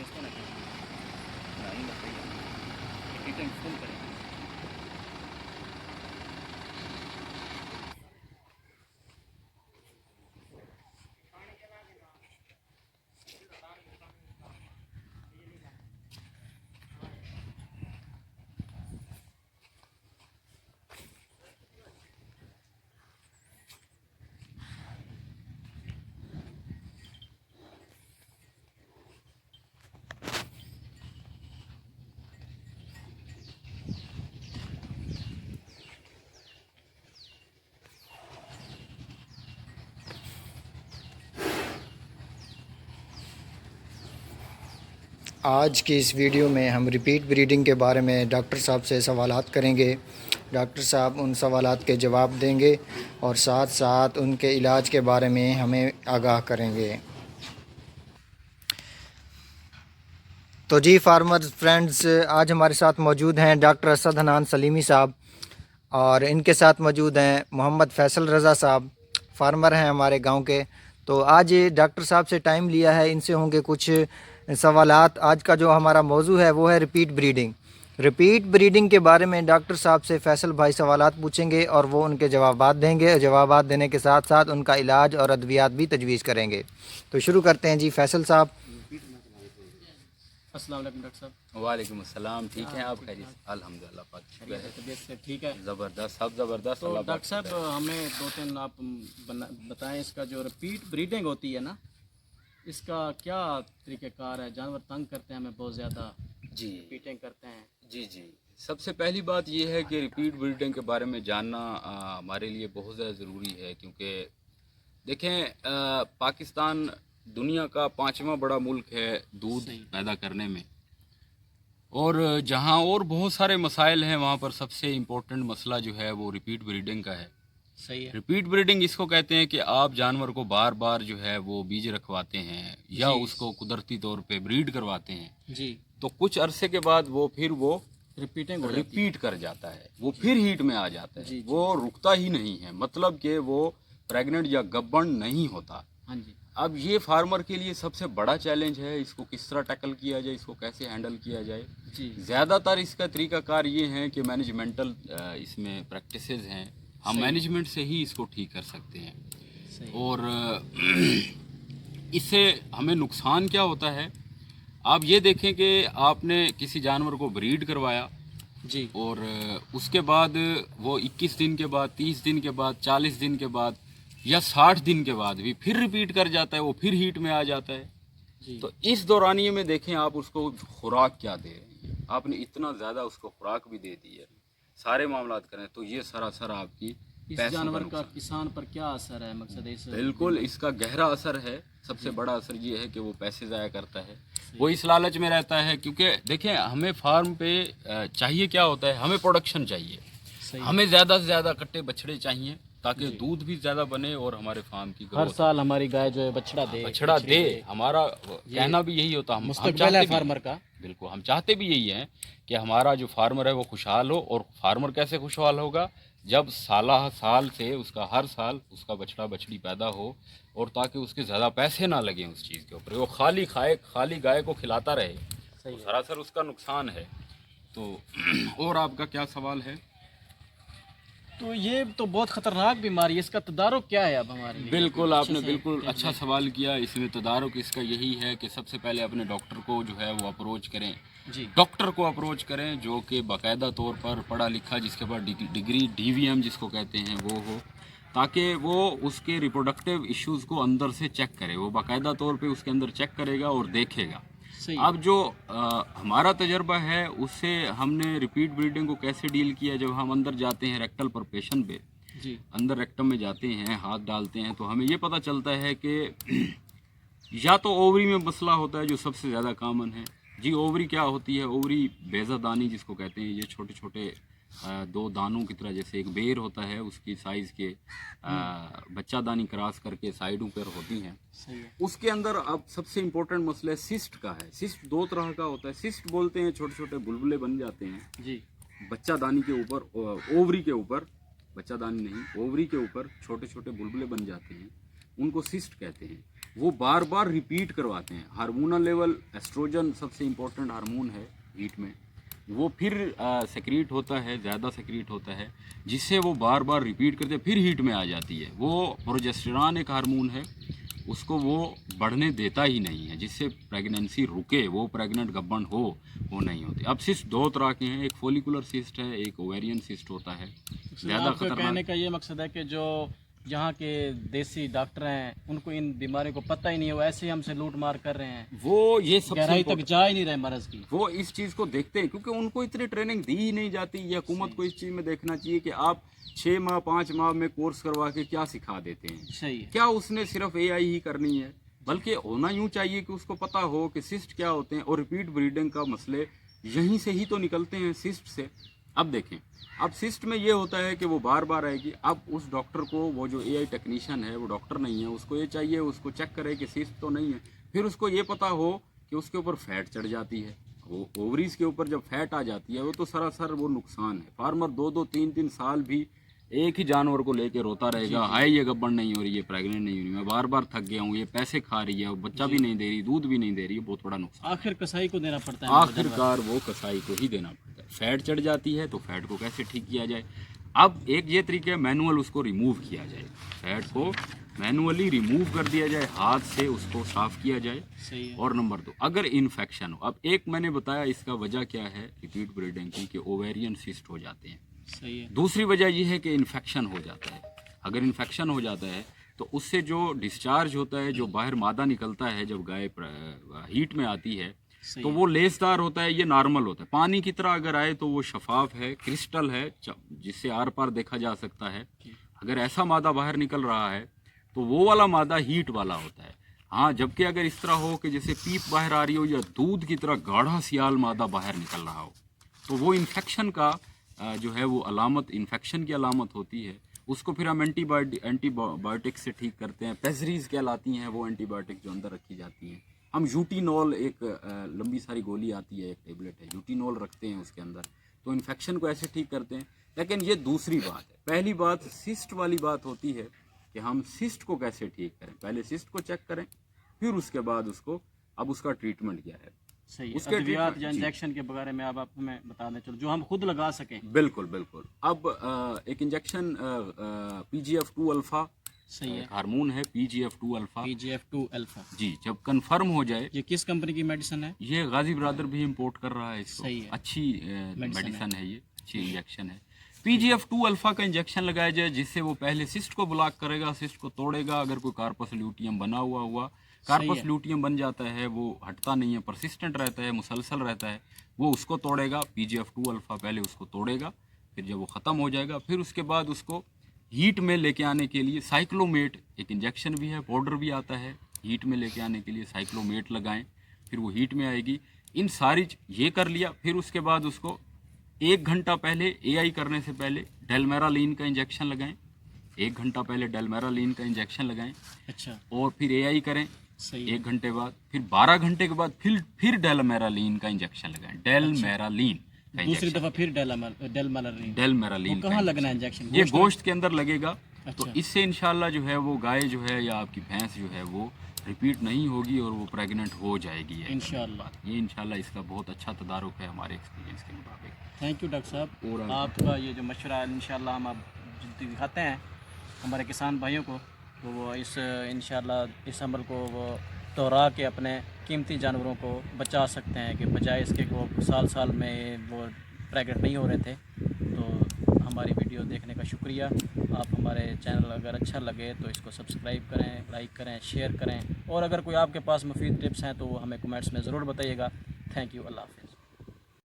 اس کو نہیں بتائیے فون کریں. آج کی اس ویڈیو میں ہم ریپیٹ بریڈنگ کے بارے میں ڈاکٹر صاحب سے سوالات کریں گے. ڈاکٹر صاحب ان سوالات کے جواب دیں گے اور ساتھ ساتھ ان کے علاج کے بارے میں ہمیں آگاہ کریں گے. تو جی فارمر فرینڈز، آج ہمارے ساتھ موجود ہیں ڈاکٹر اسد حنان سلیمی صاحب، اور ان کے ساتھ موجود ہیں محمد فیصل رضا صاحب، فارمر ہیں ہمارے گاؤں کے. تو آج ڈاکٹر صاحب سے ٹائم لیا ہے، ان سے ہوں گے کچھ سوالات. آج کا جو ہمارا موضوع ہے وہ ہے ریپیٹ بریڈنگ. ریپیٹ بریڈنگ کے بارے میں ڈاکٹر صاحب سے فیصل بھائی سوالات پوچھیں گے اور وہ ان کے جوابات دیں گے، اور جوابات دینے کے ساتھ ساتھ ان کا علاج اور ادویات بھی تجویز کریں گے. تو شروع کرتے ہیں جی فیصل صاحب. السلام علیکم ڈاکٹر صاحب. وعلیکم السلام. ٹھیک ہیں آپ؟ خیریت؟ الحمدللہ پاک شکر ہے. طبیعت سے ٹھیک ہے؟ زبردست، سب زبردست. تو ڈاکٹر صاحب ہمیں دو تین آپ بتائیں، اس کا جو ریپیٹ بریڈنگ ہوتی ہے نا، اس کا کیا طریقہ کار ہے؟ جانور تنگ کرتے ہیں ہمیں بہت زیادہ، جی ریپیٹنگ کرتے ہیں. جی سب سے پہلی بات یہ ہے کہ ریپیٹ بریڈنگ کے بارے میں جاننا ہمارے لیے بہت زیادہ ضروری ہے، کیونکہ دیکھیں پاکستان دنیا کا 5واں بڑا ملک ہے دودھ پیدا کرنے میں، اور جہاں اور بہت سارے مسائل ہیں وہاں پر سب سے امپورٹنٹ مسئلہ جو ہے وہ ریپیٹ بریڈنگ کا ہے. صحیح ہے. ریپیٹ بریڈنگ اس کو کہتے ہیں کہ آپ جانور کو بار بار جو ہے وہ بیج رکھواتے ہیں یا اس کو قدرتی طور پہ بریڈ کرواتے ہیں. جی. تو کچھ عرصے کے بعد وہ پھر وہ ریپیٹنگ ریپیٹ کر جاتا ہے، وہ پھر ہیٹ میں آ جاتا ہے، وہ رکتا ہی نہیں ہے، مطلب کہ وہ پریگننٹ یا گبن نہیں ہوتا. ہاں جی. اب یہ فارمر کے لیے سب سے بڑا چیلنج ہے، اس کو کس طرح ٹیکل کیا جائے، اس کو کیسے ہینڈل کیا جائے. جی. زیادہ تر اس کا طریقہ کار یہ ہے کہ مینجمنٹل اس میں پریکٹسز ہیں، ہم مینجمنٹ سے ہی اس کو ٹھیک کر سکتے ہیں. اور اس سے ہمیں نقصان کیا ہوتا ہے؟ آپ یہ دیکھیں کہ آپ نے کسی جانور کو بریڈ کروایا جی، اور اس کے بعد وہ 21 دن کے بعد، 30 دن کے بعد، 40 دن کے بعد یا 60 دن کے بعد بھی پھر ریپیٹ کر جاتا ہے، وہ پھر ہیٹ میں آ جاتا ہے. تو اس دورانیے میں دیکھیں آپ اس کو خوراک کیا دے رہے ہیں. آپ نے اتنا زیادہ اس کو خوراک بھی دے دی ہے، سارے معاملات کریں تو یہ سراسر آپ کی اس جانور کا کسان پر کیا اثر ہے؟ مقصد اس بالکل اس کا گہرا اثر ہے. سب سے بڑا اثر یہ ہے کہ وہ پیسے ضائع کرتا ہے، وہ اس لالچ میں رہتا ہے. کیونکہ دیکھیں ہمیں فارم پہ چاہیے کیا ہوتا ہے، ہمیں پروڈکشن چاہیے، ہمیں زیادہ سے زیادہ کٹے بچڑے چاہیے تاکہ دودھ بھی زیادہ بنے اور ہمارے فارم کی ہر سال ہماری گائے جو ہے بچڑا دے. ہمارا کہنا بھی یہی ہوتا ہے، مستقبل ہے فارمر کا. بالکل ہم چاہتے بھی یہی ہیں کہ ہمارا جو فارمر ہے وہ خوشحال ہو. اور فارمر کیسے خوشحال ہوگا؟ جب سال سے اس کا ہر سال اس کا بچڑا بچڑی پیدا ہو، اور تاکہ اس کے زیادہ پیسے نہ لگیں اس چیز کے اوپر، وہ خالی گائے کو کھلاتا رہے، سراسر اس کا نقصان ہے. تو اور آپ کا کیا سوال ہے؟ تو یہ تو بہت خطرناک بیماری ہے، اس کا تدارک کیا ہے اب ہمارے لیے؟ بالکل آپ نے بالکل اچھا سوال کیا. اس میں تدارک اس کا یہی ہے کہ سب سے پہلے اپنے ڈاکٹر کو جو ہے وہ اپروچ کریں. ڈاکٹر کو اپروچ کریں جو کہ باقاعدہ طور پر پڑھا لکھا، جس کے پاس ڈگری DVM جس کو کہتے ہیں وہ ہو، تاکہ وہ اس کے ریپروڈکٹیو ایشوز کو اندر سے چیک کرے. وہ باقاعدہ طور پہ اس کے اندر چیک کرے گا اور دیکھے گا. اب جو ہمارا تجربہ ہے اس سے ہم نے ریپیٹ بریڈنگ کو کیسے ڈیل کیا، جب ہم اندر جاتے ہیں ریکٹل پرپیشن پہ، اندر ریکٹم میں جاتے ہیں، ہاتھ ڈالتے ہیں، تو ہمیں یہ پتہ چلتا ہے کہ یا تو اووری میں مسئلہ ہوتا ہے جو سب سے زیادہ کامن ہے. جی اووری کیا ہوتی ہے؟ اووری بیضہ دانی جس کو کہتے ہیں، یہ چھوٹے چھوٹے 2 دانوں کی طرح، جیسے ایک بیر ہوتا ہے اس کی سائز کے بچہ دانی کراس کر کے سائیڈوں پر ہوتی ہیں. اس کے اندر اب سب سے امپورٹنٹ مسئلہ سسٹ کا ہے. سسٹ 2 طرح کا ہوتا ہے. سسٹ بولتے ہیں چھوٹے چھوٹے بلبلے بن جاتے ہیں بچہ دانی کے اوپر، اووری کے اوپر، بچہ دانی نہیں اووری کے اوپر چھوٹے چھوٹے بلبلے بن جاتے ہیں، ان کو سسٹ کہتے ہیں. वो बार बार रिपीट करवाते हैं। हार्मोनल लेवल, एस्ट्रोजन सबसे इम्पोर्टेंट हार्मोन है हीट में, वो फिर सेक्रीट होता है, ज़्यादा सेक्रीट होता है, जिससे वो बार बार रिपीट करते फिर हीट में आ जाती है। वो प्रोजेस्टेरॉन एक हार्मोन है, उसको वो बढ़ने देता ही नहीं है, जिससे प्रेगनेंसी रुके, वो प्रेग्नेंट गब्बन हो, वो नहीं होती। अब सिस्ट दो तरह के हैं, एक फोलिकुलर सिस्ट है, एक ओवेरियन सिस्ट होता है। ज़्यादा आपके कहने खतरनाक का ये मकसद है कि जो यहाँ के देसी डॉक्टर हैं उनको इन बीमारियों को पता ही नहीं है, वो ऐसे ही हमसे लूट मार कर रहे हैं, वो ये सबसे गहराई तक important- जा ही नहीं रहे मरज की। वो इस चीज़ को देखते हैं क्योंकि उनको इतनी ट्रेनिंग दी ही नहीं जाती। ये हुकूमत को इस चीज़ में देखना चाहिए कि आप 6 माह 5 माह में कोर्स करवा के क्या सिखा देते हैं। सही है। क्या उसने सिर्फ एआई ही करनी है, बल्कि होना यूँ चाहिए कि उसको पता हो कि सिस्ट क्या होते हैं, और रिपीट ब्रीडिंग का मसले यहीं से ही तो निकलते हैं, सिस्ट से। अब देखें, अब सिस्ट में ये होता है कि वो बार बार आएगी। अब उस डॉक्टर को, वो जो एआई टेक्नीशियन है, वो डॉक्टर नहीं है, उसको ये चाहिए उसको चेक करे कि सिस्ट तो नहीं है, फिर उसको ये पता हो कि उसके ऊपर फैट चढ़ जाती है। वो ओवरीज के ऊपर जब फैट आ जाती है, वो तो सरासर वो नुकसान है। फार्मर 2-2 3-3 साल भी एक ही जानवर को लेके रोता रहेगा, हाय ये गब्बन नहीं हो रही है, प्रेग्नेंट नहीं हो रही, मैं बार बार थक गया हूँ, ये पैसे खा रही है, बच्चा भी नहीं दे रही, दूध भी नहीं दे रही है, बहुत बड़ा नुकसान। आखिर कसाई को देना पड़ता है, आखिरकार वो कसाई को ही देना पड़ता है। फैट चढ़ जाती है तो फैट को कैसे ठीक किया जाए। अब एक ये तरीका है, मैनुअल उसको रिमूव किया जाए, फैट को मैनुअली रिमूव कर दिया जाए, हाथ से उसको साफ किया जाए। सही है। और नंबर 2, अगर इन्फेक्शन हो, अब एक मैंने बताया इसका वजह क्या है रिपीट ब्रीडिंग की, कि ओवेरियन सिस्ट हो जाते हैं। सही है। दूसरी वजह ये है कि इन्फेक्शन हो जाता है। अगर इन्फेक्शन हो जाता है तो उससे जो डिस्चार्ज होता है, जो बाहर मादा निकलता है जब गाय हीट में आती है, सही तो है। वो लेसदार होता है, ये नॉर्मल होता है। पानी की तरह अगर आए तो वो शफाफ है, क्रिस्टल है, जिससे आर पार देखा जा सकता है। अगर ऐसा मादा बाहर निकल रहा है तो वो वाला मादा हीट वाला होता है। हाँ, जबकि अगर इस तरह हो कि जैसे पीप बाहर आ रही हो, या दूध की तरह गाढ़ा सियाल मादा बाहर निकल रहा हो, तो वो इन्फेक्शन का जो है वो अलामत, इन्फेक्शन की अलामत होती है। उसको फिर हम एंटीबायोटिक से ठीक करते हैं। पेजरीज कहलाती हैं वो एंटीबायोटिक जो अंदर रखी जाती हैं। हम यूटीनॉल, एक लंबी सारी गोली आती है, एक टेबलेट है, यूटीनॉल रखते हैं उसके अंदर, तो इन्फेक्शन को ऐसे ठीक करते हैं। लेकिन ये दूसरी बात है। पहली बात सिस्ट वाली बात होती है कि हम सिस्ट को कैसे ठीक करें। पहले सिस्ट को चेक करें, फिर उसके बाद उसको, अब उसका ट्रीटमेंट क्या है। सही है। उसके अद्वियात या ट्रीटमेंट, जी। इंजेक्शन के बारे में आप हमें बता दें, चलो, जो हम खुद लगा सकें। बिल्कुल बिल्कुल। अब एक इंजेक्शन PGF2 अल्फा, सही है। हार्मोन है PGF2 अल्फा, PGF2 अल्फा। जी, जब कंफर्म हो जाए, ये किस कंपनी की मेडिसिन है? ये गाजी ब्रदर भी इंपोर्ट कर रहा है इसको। सही है। अच्छी मेडिसिन है, ये अच्छी ठीक है। इंजेक्शन है। PGF2 अल्फा का इंजेक्शन लगाया जाए, जिससे वो पहले सिस्ट को ब्लॉक करेगा, सिस्ट को तोड़ेगा। अगर कोई कार्पस ल्यूटियम बना हुआ कार्पस ल्यूटियम बन जाता है, वो हटता नहीं है, परसिस्टेंट रहता है, मुसलसल रहता है, वो उसको तोड़ेगा। PGF2 अल्फा पहले उसको तोड़ेगा, फिर जब वो ख़त्म हो जाएगा, फिर उसके बाद उसको हीट में लेके आने के लिए साइक्लोमेट, एक इंजेक्शन भी है, पाउडर भी आता है, हीट में लेके आने के लिए साइक्लोमेट लगाएं, फिर वो हीट में आएगी। इन सारी ये कर लिया, फिर उसके बाद उसको 1 घंटा पहले, AI करने से पहले डेलमेरालीन का इंजेक्शन लगाएं। 1 घंटा पहले डेलमेरालीन का इंजेक्शन लगाएं, अच्छा। और फिर AI करें सही है। 1 घंटे बाद, फिर 12 घंटे के बाद फिर डेलमेरालीन का इंजेक्शन लगाएं। डेलमेरालीन का दूसरी इंजेक्शन, दफा फिर डेलमेरालीन। डेलमेरालीन वो का कहाँ इंजेक्शन। लगना है इंजेक्शन? ये गोश्त के अंदर लगेगा। तो अच्छा। इससे इंशाल्लाह जो है वो गाय जो है, या आपकी भैंस जो है, वो रिपीट नहीं होगी और वो प्रेग्नेंट हो जाएगी है इंशाल्लाह। ये इंशाल्लाह इसका बहुत अच्छा तदारुक है हमारे एक्सपीरियंस के मुताबिक। थैंक यू डॉक्टर साहब, और आपका ये जो मशवरा है इंशाल्लाह हम आप दिखाते हैं हमारे किसान भाइयों को, तो वो इस इंशाल्लाह इस अमल को वो दोहरा के अपने कीमती जानवरों को बचा सकते हैं, कि बजाय इसके कि वो साल में वो प्रेग्नेंट नहीं हो रहे थे। तो हमारी वीडियो देखने का शुक्रिया। आप हमारे चैनल अगर अच्छा लगे तो इसको सब्सक्राइब करें, लाइक करें, शेयर करें, और अगर कोई आपके पास मुफीद टिप्स हैं तो वो हमें कमेंट्स में ज़रूर बताइएगा। Thank you. अल्लाह हाफ़िज़।